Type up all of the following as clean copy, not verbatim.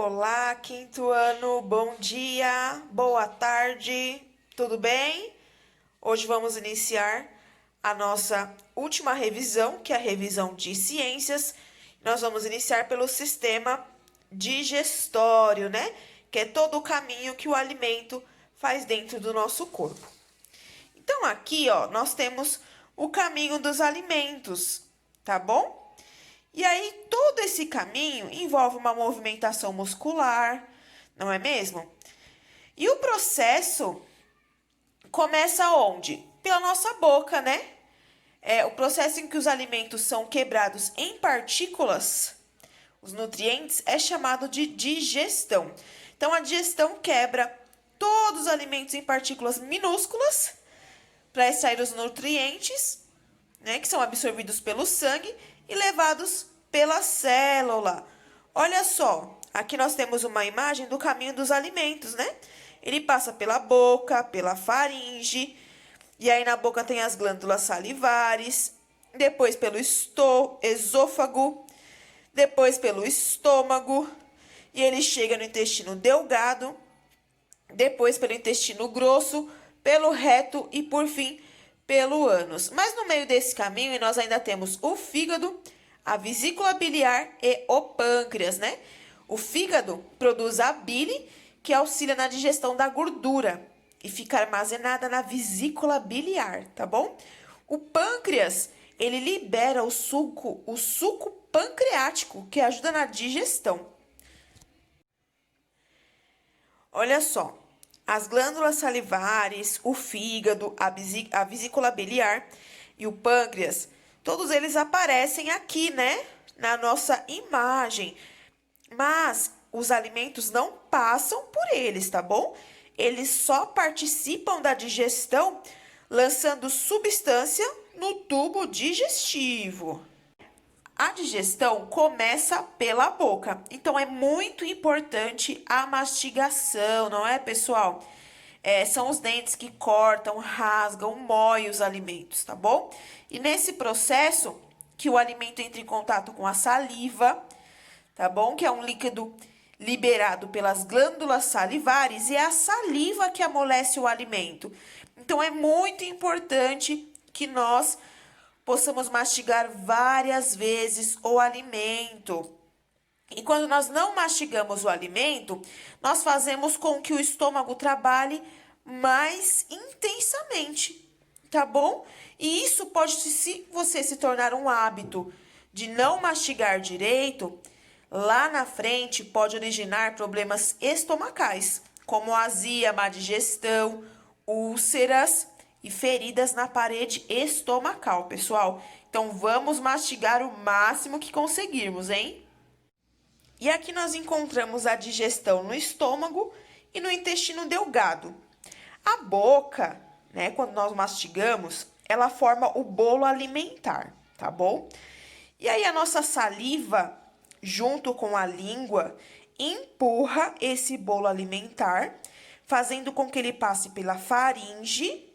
Olá, quinto ano, bom dia, boa tarde, tudo bem? Hoje vamos iniciar a nossa última revisão, que é a revisão de ciências. Nós vamos iniciar pelo sistema digestório, né? Que é todo o caminho que o alimento faz dentro do nosso corpo. Então, aqui, ó, nós temos o caminho dos alimentos, tá bom? E aí, todo esse caminho envolve uma movimentação muscular, não é mesmo? E o processo começa onde? Pela nossa boca, né? É o processo em que os alimentos são quebrados em partículas, os nutrientes, é chamado de digestão. Então, a digestão quebra todos os alimentos em partículas minúsculas para extrair os nutrientes, né, que são absorvidos pelo sangue e levados pela célula. Olha só, aqui nós temos uma imagem do caminho dos alimentos, né? Ele passa pela boca, pela faringe, e aí na boca tem as glândulas salivares, depois pelo esôfago, depois pelo estômago, e ele chega no intestino delgado, depois pelo intestino grosso, pelo reto e, por fim, pelo ânus. Mas no meio desse caminho, nós ainda temos o fígado, a vesícula biliar e o pâncreas, né? O fígado produz a bile, que auxilia na digestão da gordura e fica armazenada na vesícula biliar, tá bom? O pâncreas, ele libera o suco pancreático, que ajuda na digestão. Olha só, as glândulas salivares, o fígado, a vesícula biliar e o pâncreas, todos eles aparecem aqui, né? Na nossa imagem. Mas os alimentos não passam por eles, tá bom? Eles só participam da digestão lançando substância no tubo digestivo. A digestão começa pela boca, então é muito importante a mastigação, não é, pessoal? São os dentes que cortam, rasgam, moem os alimentos, tá bom? E nesse processo que o alimento entra em contato com a saliva, tá bom? Que é um líquido liberado pelas glândulas salivares e é a saliva que amolece o alimento. Então, é muito importante que nós possamos mastigar várias vezes o alimento. E quando nós não mastigamos o alimento, nós fazemos com que o estômago trabalhe mais intensamente, tá bom? E isso pode, se você se tornar um hábito de não mastigar direito, lá na frente pode originar problemas estomacais, como azia, má digestão, úlceras e feridas na parede estomacal, pessoal. Então, vamos mastigar o máximo que conseguirmos, hein? E aqui nós encontramos a digestão no estômago e no intestino delgado. A boca, né, quando nós mastigamos, ela forma o bolo alimentar, tá bom? E aí a nossa saliva, junto com a língua, empurra esse bolo alimentar, fazendo com que ele passe pela faringe,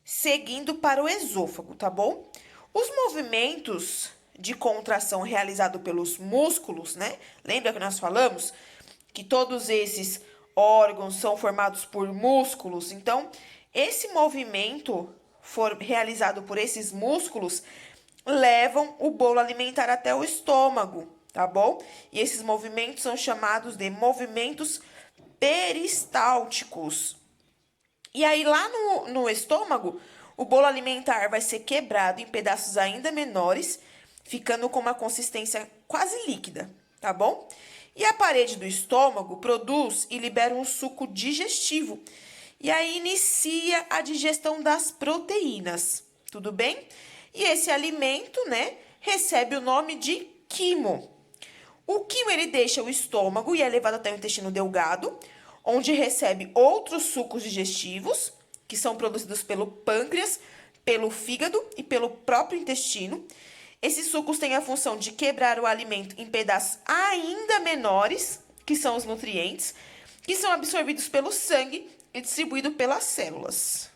seguindo para o esôfago, tá bom? Os movimentos de contração realizado pelos músculos, né? Lembra que nós falamos que todos esses órgãos são formados por músculos? Então, esse movimento realizado por esses músculos levam o bolo alimentar até o estômago, tá bom? E esses movimentos são chamados de movimentos peristálticos. E aí, lá no estômago, o bolo alimentar vai ser quebrado em pedaços ainda menores, ficando com uma consistência quase líquida, tá bom? E a parede do estômago produz e libera um suco digestivo. E aí inicia a digestão das proteínas, tudo bem? E esse alimento, né, recebe o nome de quimo. O quimo, ele deixa o estômago e é levado até o intestino delgado, onde recebe outros sucos digestivos, que são produzidos pelo pâncreas, pelo fígado e pelo próprio intestino. Esses sucos têm a função de quebrar o alimento em pedaços ainda menores, que são os nutrientes, que são absorvidos pelo sangue e distribuídos pelas células.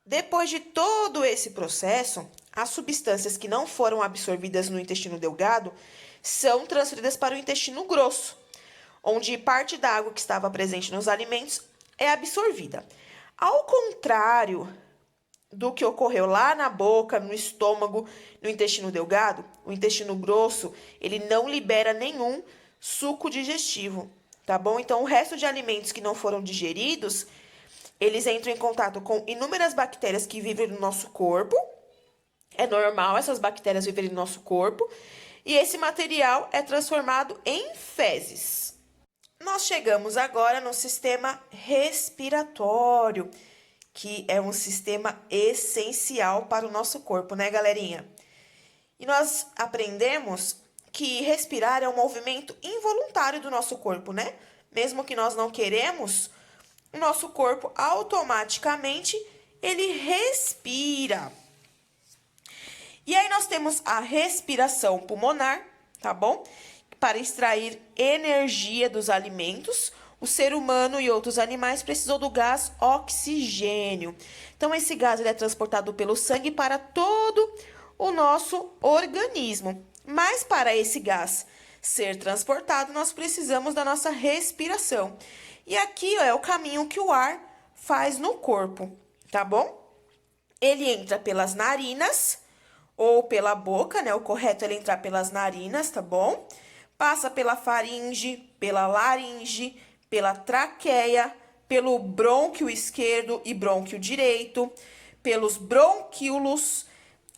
Depois de todo esse processo, as substâncias que não foram absorvidas no intestino delgado são transferidas para o intestino grosso, onde parte da água que estava presente nos alimentos é absorvida. Ao contrário do que ocorreu lá na boca, no estômago, no intestino delgado, o intestino grosso, ele não libera nenhum suco digestivo, tá bom? Então, o resto de alimentos que não foram digeridos, eles entram em contato com inúmeras bactérias que vivem no nosso corpo. É normal essas bactérias viverem no nosso corpo. E esse material é transformado em fezes. Nós chegamos agora no sistema respiratório, que é um sistema essencial para o nosso corpo, né, galerinha? E nós aprendemos que respirar é um movimento involuntário do nosso corpo, né? Mesmo que nós não queremos, o nosso corpo automaticamente ele respira. E aí nós temos a respiração pulmonar, tá bom? Para extrair energia dos alimentos, o ser humano e outros animais precisam do gás oxigênio. Então, esse gás ele é transportado pelo sangue para todo o nosso organismo. Mas para esse gás ser transportado, nós precisamos da nossa respiração. E aqui ó, é o caminho que o ar faz no corpo, tá bom? Ele entra pelas narinas ou pela boca, né? O correto é ele entrar pelas narinas, tá bom? Passa pela faringe, pela laringe, pela traqueia, pelo brônquio esquerdo e brônquio direito, pelos bronquíolos,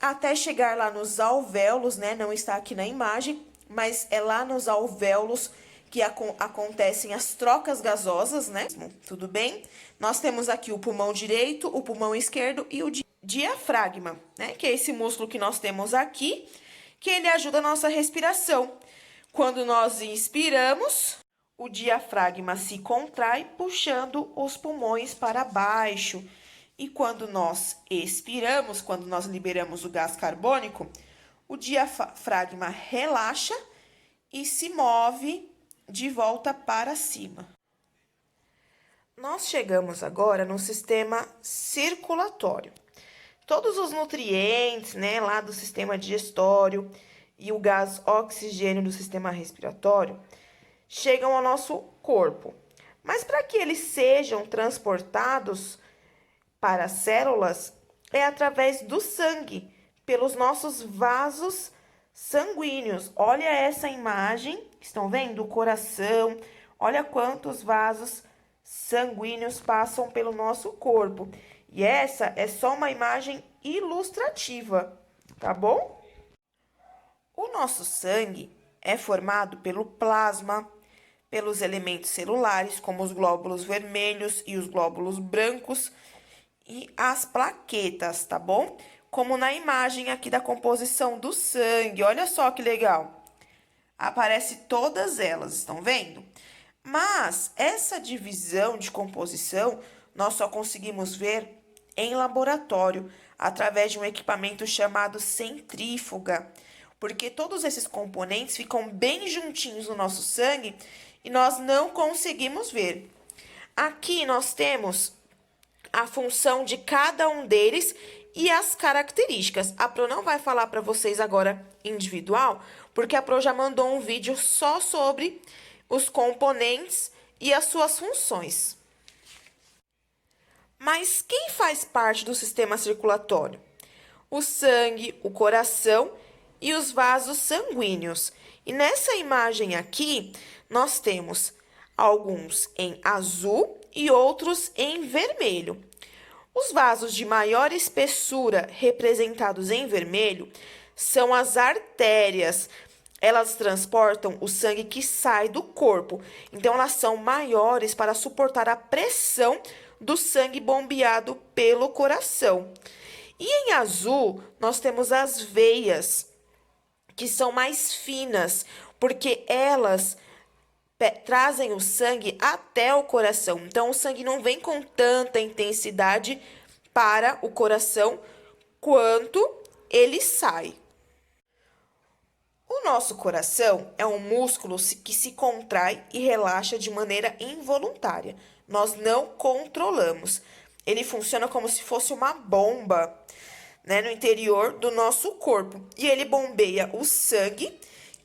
até chegar lá nos alvéolos, né? Não está aqui na imagem, mas é lá nos alvéolos que acontecem as trocas gasosas, né? Tudo bem? Nós temos aqui o pulmão direito, o pulmão esquerdo e o diafragma, né? Que é esse músculo que nós temos aqui, que ele ajuda a nossa respiração. Quando nós inspiramos, o diafragma se contrai, puxando os pulmões para baixo. E quando nós expiramos, quando nós liberamos o gás carbônico, o diafragma relaxa e se move de volta para cima. Nós chegamos agora no sistema circulatório. Todos os nutrientes, né, lá do sistema digestório e o gás oxigênio do sistema respiratório chegam ao nosso corpo. Mas para que eles sejam transportados para as células, é através do sangue, pelos nossos vasos sanguíneos. Olha essa imagem, estão vendo? O coração, olha quantos vasos sanguíneos passam pelo nosso corpo. E essa é só uma imagem ilustrativa, tá bom? O nosso sangue é formado pelo plasma, pelos elementos celulares, como os glóbulos vermelhos e os glóbulos brancos, e as plaquetas, tá bom? Como na imagem aqui da composição do sangue, olha só que legal. Aparece todas elas, estão vendo? Mas essa divisão de composição nós só conseguimos ver em laboratório, através de um equipamento chamado centrífuga, porque todos esses componentes ficam bem juntinhos no nosso sangue e nós não conseguimos ver. Aqui nós temos a função de cada um deles e as características. A Pro não vai falar para vocês agora individual, porque a Pro já mandou um vídeo só sobre os componentes e as suas funções. Mas quem faz parte do sistema circulatório? O sangue, o coração e os vasos sanguíneos. E nessa imagem aqui, nós temos alguns em azul e outros em vermelho. Os vasos de maior espessura, representados em vermelho, são as artérias. Elas transportam o sangue que sai do corpo. Então, elas são maiores para suportar a pressão do sangue bombeado pelo coração. E em azul, nós temos as veias, que são mais finas, porque elas trazem o sangue até o coração. Então, o sangue não vem com tanta intensidade para o coração quanto ele sai. O nosso coração é um músculo que se contrai e relaxa de maneira involuntária. Nós não controlamos. Ele funciona como se fosse uma bomba, né, no interior do nosso corpo. E ele bombeia o sangue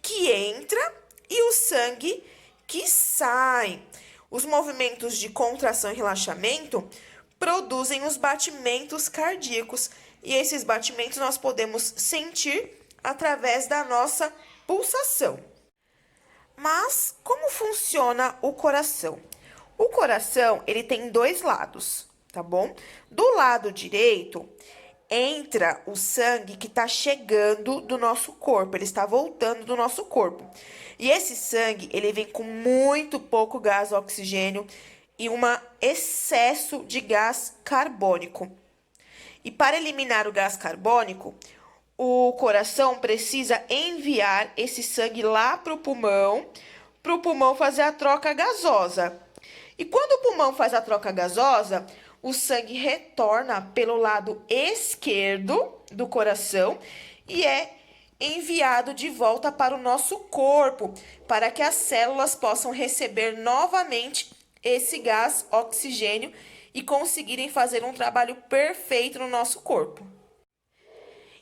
que entra e o sangue que sai. saem. Os movimentos de contração e relaxamento produzem os batimentos cardíacos. E esses batimentos nós podemos sentir através da nossa pulsação. Mas como funciona o coração? O coração, ele tem dois lados, tá bom? Do lado direito, entra o sangue que está chegando do nosso corpo, ele está voltando do nosso corpo. E esse sangue, ele vem com muito pouco gás oxigênio e um excesso de gás carbônico. E para eliminar o gás carbônico, o coração precisa enviar esse sangue lá para o pulmão fazer a troca gasosa. E quando o pulmão faz a troca gasosa, o sangue retorna pelo lado esquerdo do coração e é enviado de volta para o nosso corpo, para que as células possam receber novamente esse gás oxigênio e conseguirem fazer um trabalho perfeito no nosso corpo.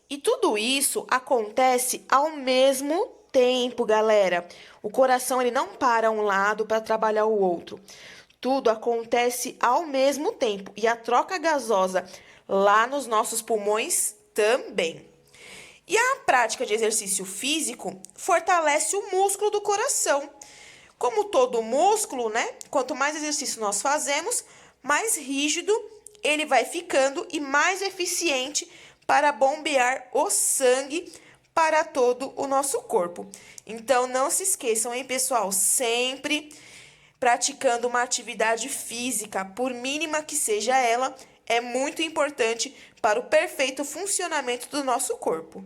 E tudo isso acontece ao mesmo tempo, galera. O coração ele não para um lado para trabalhar o outro. Tudo acontece ao mesmo tempo e a troca gasosa lá nos nossos pulmões também. E a prática de exercício físico fortalece o músculo do coração. Como todo músculo, né? Quanto mais exercício nós fazemos, mais rígido ele vai ficando e mais eficiente para bombear o sangue para todo o nosso corpo. Então, não se esqueçam, hein, pessoal? Sempre praticando uma atividade física, por mínima que seja ela, é muito importante para o perfeito funcionamento do nosso corpo.